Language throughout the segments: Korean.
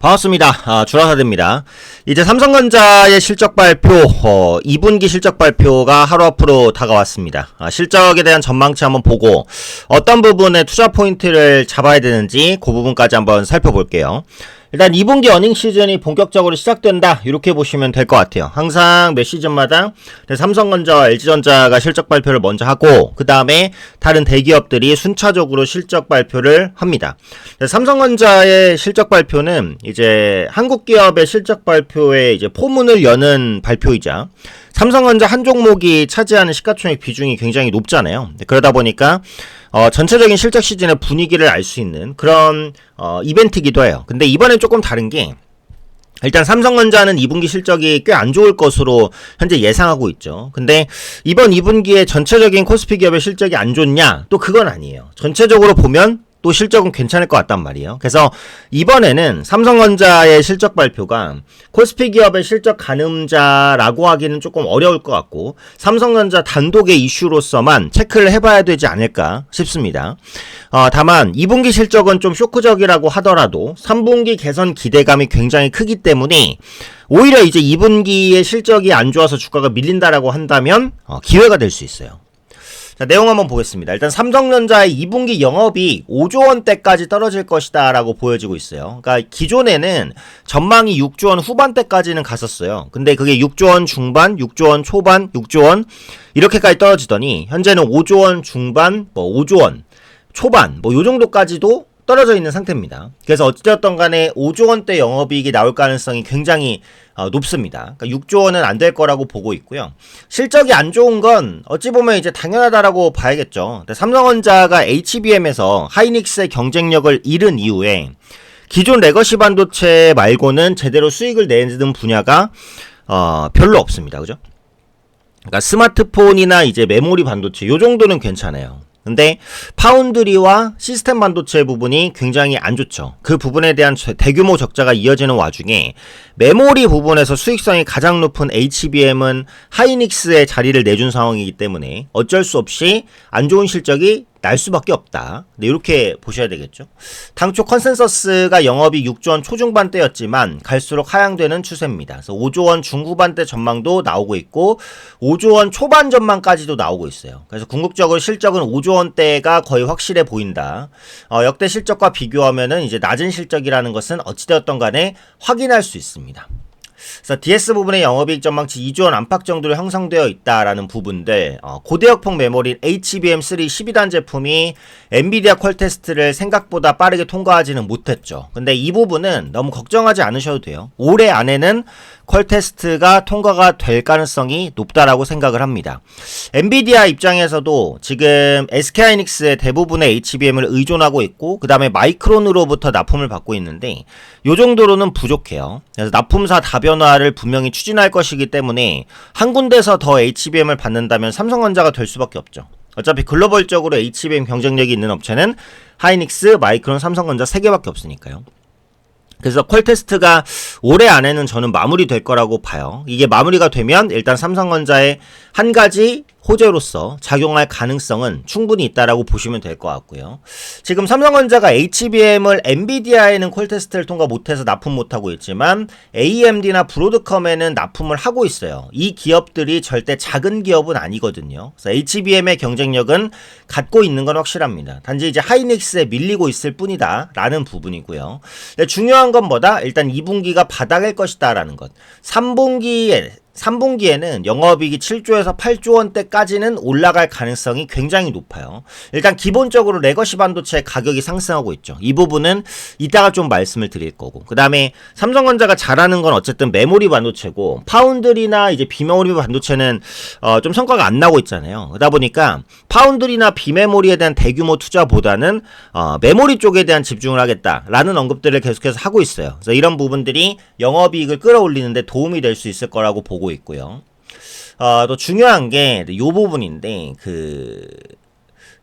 반갑습니다. 주라사대입니다. 이제 삼성전자의 실적 발표, 2분기 실적 발표가 하루 앞으로 다가왔습니다. 실적에 대한 전망치 한번 보고 어떤 부분에 투자 포인트를 잡아야 되는지 그 부분까지 한번 살펴볼게요. 일단 2분기 어닝 시즌이 본격적으로 시작된다, 이렇게 보시면 될 것 같아요. 항상 매 시즌마다 삼성전자와 LG전자가 실적 발표를 먼저 하고 그 다음에 다른 대기업들이 순차적으로 실적 발표를 합니다. 삼성전자의 실적 발표는 이제 한국 기업의 실적 발표에 이제 포문을 여는 발표이자 삼성전자 한 종목이 차지하는 시가총액 비중이 굉장히 높잖아요. 그러다 보니까 전체적인 실적 시즌의 분위기를 알 수 있는 그런 이벤트이기도 해요. 근데 이번엔 조금 다른 게, 일단 삼성전자는 2분기 실적이 꽤 안 좋을 것으로 현재 예상하고 있죠. 근데 이번 2분기에 전체적인 코스피 기업의 실적이 안 좋냐? 또 그건 아니에요. 전체적으로 보면 또 실적은 괜찮을 것 같단 말이에요. 그래서 이번에는 삼성전자의 실적 발표가 코스피 기업의 실적 가늠자라고 하기는 조금 어려울 것 같고, 삼성전자 단독의 이슈로서만 체크를 해봐야 되지 않을까 싶습니다. 다만 2분기 실적은 좀 쇼크적이라고 하더라도 3분기 개선 기대감이 굉장히 크기 때문에 오히려 이제 2분기의 실적이 안 좋아서 주가가 밀린다라고 한다면 기회가 될 수 있어요. 자, 내용 한번 보겠습니다. 일단 삼성전자의 2분기 영업이익 5조 원대까지 떨어질 것이다 라고 보여지고 있어요. 그러니까 기존에는 전망이 6조 원 후반대까지는 갔었어요. 근데 그게 6조 원 중반, 6조 원 초반, 6조 원 이렇게까지 떨어지더니 현재는 5조 원 중반, 5조 원 초반 요 정도까지도 떨어져 있는 상태입니다. 그래서 어찌되었던 간에 5조 원대 영업이익이 나올 가능성이 굉장히 높습니다. 그러니까 6조 원은 안 될 거라고 보고 있고요. 실적이 안 좋은 건 어찌 보면 이제 당연하다라고 봐야겠죠. 삼성전자가 HBM에서 하이닉스의 경쟁력을 잃은 이후에 기존 레거시 반도체 말고는 제대로 수익을 내는 분야가 별로 없습니다. 그죠? 그러니까 스마트폰이나 이제 메모리 반도체 요 정도는 괜찮아요. 근데 파운드리와 시스템 반도체 부분이 굉장히 안 좋죠. 그 부분에 대한 대규모 적자가 이어지는 와중에 메모리 부분에서 수익성이 가장 높은 HBM은 하이닉스의 자리를 내준 상황이기 때문에 어쩔 수 없이 안 좋은 실적이 날 수밖에 없다. 네, 이렇게 보셔야 되겠죠. 당초 컨센서스가 영업이 6조 원 초중반대였지만 갈수록 하향되는 추세입니다. 그래서 5조 원 중후반대 전망도 나오고 있고 5조 원 초반 전망까지도 나오고 있어요. 그래서 궁극적으로 실적은 5조 원대가 거의 확실해 보인다. 역대 실적과 비교하면은 이제 낮은 실적이라는 것은 어찌되었던 간에 확인할 수 있습니다. 그래서 DS 부분의 영업이익 전망치 2조 원 안팎 정도로 형성되어 있다라는 부분들, 고대역폭 메모리 HBM3 12단 제품이 엔비디아 퀄 테스트를 생각보다 빠르게 통과하지는 못했죠. 근데 이 부분은 너무 걱정하지 않으셔도 돼요. 올해 안에는 퀄 테스트가 통과가 될 가능성이 높다라고 생각을 합니다. 엔비디아 입장에서도 지금 SK하이닉스의 대부분의 HBM을 의존하고 있고 그 다음에 마이크론으로부터 납품을 받고 있는데 요 정도로는 부족해요. 그래서 납품사 다변화를 분명히 추진할 것이기 때문에 한 군데서 더 HBM을 받는다면 삼성전자가 될 수밖에 없죠. 어차피 글로벌적으로 HBM 경쟁력이 있는 업체는 하이닉스, 마이크론, 삼성전자 3개밖에 없으니까요. 그래서 퀄 테스트가 올해 안에는 저는 마무리될 거라고 봐요. 이게 마무리가 되면 일단 삼성전자의 한 가지 호재로서 작용할 가능성은 충분히 있다라고 보시면 될 것 같고요. 지금 삼성전자가 HBM을 엔비디아에는 퀄 테스트를 통과 못해서 납품 못하고 있지만 AMD나 브로드컴에는 납품을 하고 있어요. 이 기업들이 절대 작은 기업은 아니거든요. 그래서 HBM의 경쟁력은 갖고 있는 건 확실합니다. 단지 이제 하이닉스에 밀리고 있을 뿐이다 라는 부분이고요. 근데 중요한 건 뭐다? 일단 2분기가 바닥일 것이다 라는 것. 3분기에는 영업이익이 7조에서 8조 원대까지는 올라갈 가능성이 굉장히 높아요. 일단 기본적으로 레거시 반도체 가격이 상승하고 있죠. 이 부분은 이따가 좀 말씀을 드릴 거고, 그 다음에 삼성전자가 잘하는 건 어쨌든 메모리 반도체고 파운드리나 이제 비메모리 반도체는 좀 성과가 안 나고 있잖아요. 그러다 보니까 파운드리나 비메모리에 대한 대규모 투자보다는 메모리 쪽에 대한 집중을 하겠다라는 언급들을 계속해서 하고 있어요. 그래서 이런 부분들이 영업이익을 끌어올리는데 도움이 될 수 있을 거라고 보고 있고요. 또 중요한 게 이 부분인데,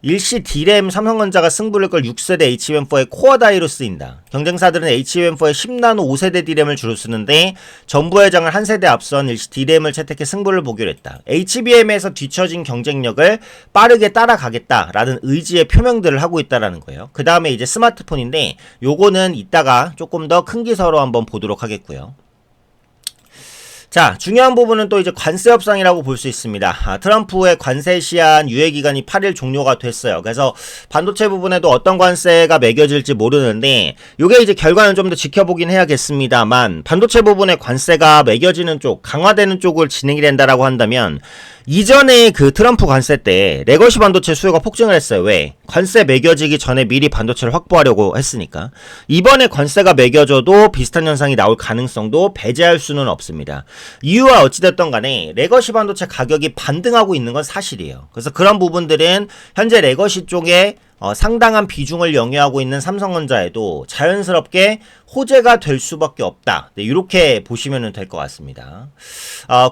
일시 D램 삼성전자가 승부를 걸 6세대 HBM4의 코어 다이로 쓰인다. 경쟁사들은 HBM4의 10나노 5세대 D램을 주로 쓰는데 정부 회장을 한 세대 앞선 일시 D램을 채택해 승부를 보기로 했다. HBM에서 뒤처진 경쟁력을 빠르게 따라가겠다라는 의지의 표명들을 하고 있다라는 거예요. 그 다음에 이제 스마트폰인데 요거는 이따가 조금 더 큰 기사로 한번 보도록 하겠고요. 자, 중요한 부분은 또 이제 관세 협상이라고 볼 수 있습니다. 트럼프의 관세 시한 유예 기간이 8일 종료가 됐어요. 그래서 반도체 부분에도 어떤 관세가 매겨질지 모르는데 요게 이제 결과는 좀 더 지켜보긴 해야겠습니다만 반도체 부분에 관세가 매겨지는 쪽, 강화되는 쪽을 진행이 된다라고 한다면 이전에 그 트럼프 관세 때 레거시 반도체 수요가 폭증을 했어요. 왜? 관세 매겨지기 전에 미리 반도체를 확보하려고 했으니까. 이번에 관세가 매겨져도 비슷한 현상이 나올 가능성도 배제할 수는 없습니다. 이유와 어찌됐던 간에 레거시 반도체 가격이 반등하고 있는 건 사실이에요. 그래서 그런 부분들은 현재 레거시 쪽에 상당한 비중을 영위하고 있는 삼성전자에도 자연스럽게 호재가 될 수밖에 없다. 네, 이렇게 보시면 될 것 같습니다.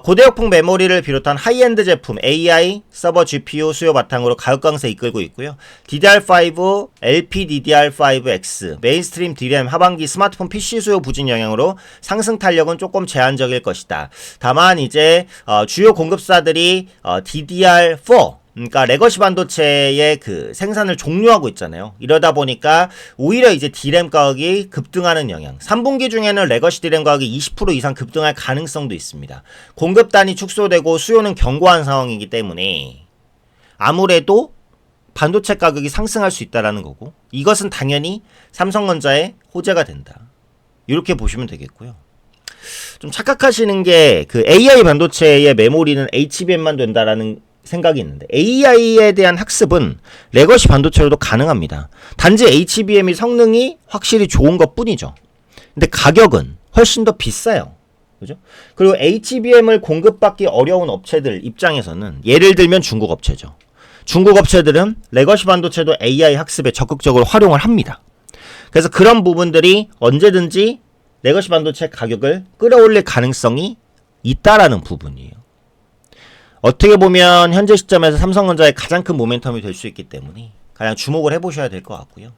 고대역풍 메모리를 비롯한 하이엔드 제품 AI 서버 GPU 수요 바탕으로 가격 강세 이끌고 있고요. DDR5, LPDDR5X, 메인스트림 DRAM 하반기 스마트폰 PC 수요 부진 영향으로 상승 탄력은 조금 제한적일 것이다. 다만 이제 주요 공급사들이 DDR4 그러니까 레거시 반도체의 그 생산을 종료하고 있잖아요. 이러다 보니까 오히려 이제 D램 가격이 급등하는 영향. 3분기 중에는 레거시 D램 가격이 20% 이상 급등할 가능성도 있습니다. 공급단이 축소되고 수요는 견고한 상황이기 때문에 아무래도 반도체 가격이 상승할 수 있다라는 거고 이것은 당연히 삼성전자의 호재가 된다. 이렇게 보시면 되겠고요. 좀 착각하시는 게 그 AI 반도체의 메모리는 HBM만 된다라는 생각이 있는데 AI에 대한 학습은 레거시 반도체로도 가능합니다. 단지 HBM이 성능이 확실히 좋은 것 뿐이죠. 근데 가격은 훨씬 더 비싸요. 그죠? 그리고 HBM을 공급받기 어려운 업체들 입장에서는 예를 들면 중국 업체죠. 중국 업체들은 레거시 반도체도 AI 학습에 적극적으로 활용을 합니다. 그래서 그런 부분들이 언제든지 레거시 반도체 가격을 끌어올릴 가능성이 있다라는 부분이에요. 어떻게 보면 현재 시점에서 삼성전자의 가장 큰 모멘텀이 될 수 있기 때문에 가장 주목을 해보셔야 될 것 같고요.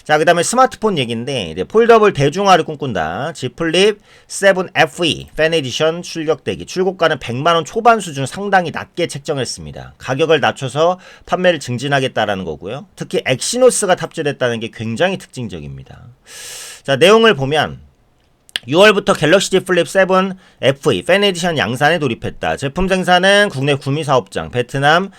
자, 그 다음에 스마트폰 얘기인데 이제 폴더블 대중화를 꿈꾼다. Z 플립 7 FE 팬 에디션 출격대기 출고가는 100만원 초반 수준 상당히 낮게 책정했습니다. 가격을 낮춰서 판매를 증진하겠다라는 거고요. 특히 엑시노스가 탑재됐다는 게 굉장히 특징적입니다. 자, 내용을 보면 6월부터 갤럭시 Z 플립 7 FE 팬 에디션 양산에 돌입했다. 제품 생산은 국내 구미 사업장, 베트남,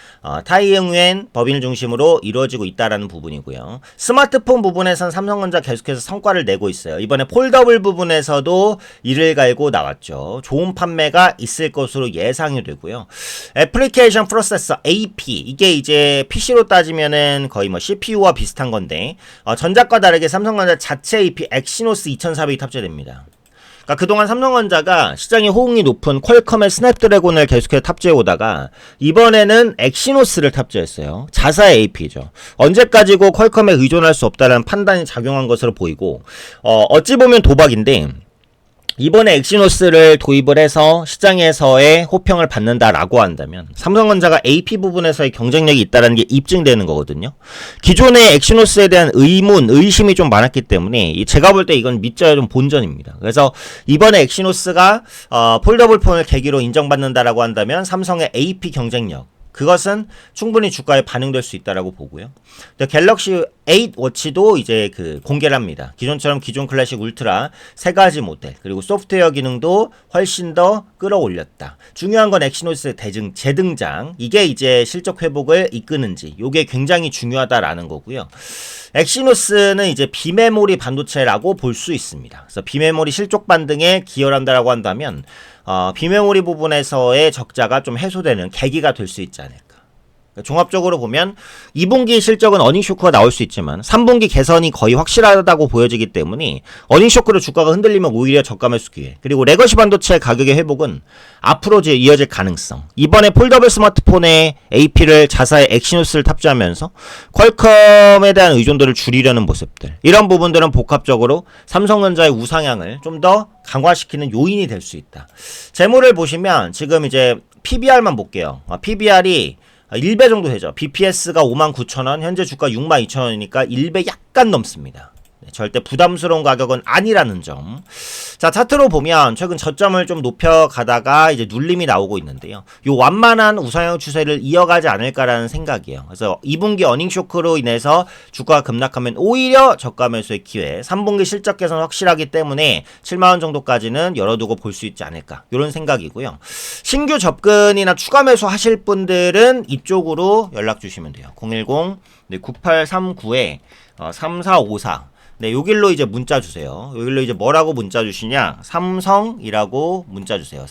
타이응웬 법인을 중심으로 이루어지고 있다라는 부분이고요. 스마트폰 부분에선 삼성전자 계속해서 성과를 내고 있어요. 이번에 폴더블 부분에서도 이를 갈고 나왔죠. 좋은 판매가 있을 것으로 예상이 되고요. 애플리케이션 프로세서 AP 이게 이제 PC로 따지면은 거의 뭐 CPU와 비슷한 건데 전작과 다르게 삼성전자 자체 AP 엑시노스 2400이 탑재됩니다. 그러니까 그동안 삼성전자가 시장의 호응이 높은 퀄컴의 스냅드래곤을 계속해서 탑재해 오다가 이번에는 엑시노스를 탑재했어요. 자사의 AP죠. 언제까지고 퀄컴에 의존할 수 없다는 판단이 작용한 것으로 보이고 어찌 보면 도박인데 이번에 엑시노스를 도입을 해서 시장에서의 호평을 받는다라고 한다면 삼성전자가 AP 부분에서의 경쟁력이 있다는 게 입증되는 거거든요. 기존의 엑시노스에 대한 의문, 의심이 좀 많았기 때문에 제가 볼 때 이건 믿져야 좀 본전입니다. 그래서 이번에 엑시노스가 폴더블 폰을 계기로 인정받는다라고 한다면 삼성의 AP 경쟁력 그것은 충분히 주가에 반영될 수 있다라고 보고요. 갤럭시 8 워치도 이제 그 공개를 합니다. 기존처럼 기존 클래식 울트라 세 가지 모델 그리고 소프트웨어 기능도 훨씬 더 끌어올렸다. 중요한 건 엑시노스의 재등장 이게 이제 실적 회복을 이끄는지 이게 굉장히 중요하다라는 거고요. 엑시노스는 이제 비메모리 반도체라고 볼 수 있습니다. 그래서 비메모리 실적 반등에 기여를 한다라고 한다면 비메모리 부분에서의 적자가 좀 해소되는 계기가 될 수 있지 않을까. 종합적으로 보면 2분기 실적은 어닝 쇼크가 나올 수 있지만 3분기 개선이 거의 확실하다고 보여지기 때문에 어닝 쇼크로 주가가 흔들리면 오히려 저가 매수 기회 그리고 레거시 반도체 가격의 회복은 앞으로 이어질 가능성 이번에 폴더블 스마트폰에 AP를 자사의 엑시노스를 탑재하면서 퀄컴에 대한 의존도를 줄이려는 모습들 이런 부분들은 복합적으로 삼성전자의 우상향을 좀 더 강화시키는 요인이 될 수 있다. 재물을 보시면 지금 이제 PBR만 볼게요. PBR이 1배 정도 되죠. BPS가 59,000원, 현재 주가 62,000원이니까 1배 약간 넘습니다. 절대 부담스러운 가격은 아니라는 점. 자, 차트로 보면 최근 저점을 좀 높여가다가 이제 눌림이 나오고 있는데요. 요 완만한 우상향 추세를 이어가지 않을까라는 생각이에요. 그래서 2분기 어닝 쇼크로 인해서 주가가 급락하면 오히려 저가 매수의 기회, 3분기 실적 개선 확실하기 때문에 7만원 정도까지는 열어두고 볼 수 있지 않을까, 이런 생각이고요. 신규 접근이나 추가 매수 하실 분들은 이쪽으로 연락 주시면 돼요. 010-9839에 3454. 네, 요 길로 이제 문자 주세요. 요 길로 이제 뭐라고 문자 주시냐? 삼성이라고 문자 주세요.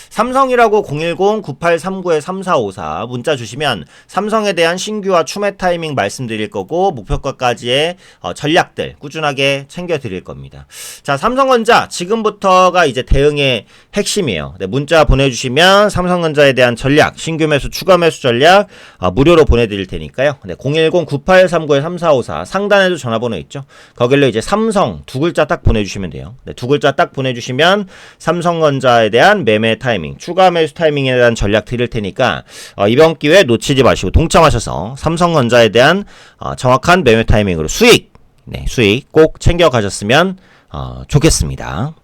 삼성이라고 010-9839-3454 문자 주시면 삼성에 대한 신규와 추매 타이밍 말씀드릴 거고, 목표가까지의 전략들 꾸준하게 챙겨 드릴 겁니다. 자, 삼성전자 지금부터가 이제 대응의 핵심이에요. 네, 문자 보내주시면 삼성전자에 대한 전략, 신규 매수, 추가 매수 전략 무료로 보내드릴 테니까요. 네, 010-9839-3454 상단에도 전화번호 있죠. 거길로 이제 삼성 두 글자 딱 보내주시면 돼요. 네, 두 글자 딱 보내주시면 삼성전자에 대한 매매 타이밍, 추가 매수 타이밍에 대한 전략 드릴 테니까 이번 기회 놓치지 마시고 동참하셔서 삼성전자에 대한 정확한 매매 타이밍으로 수익 꼭 챙겨 가셨으면 좋겠습니다.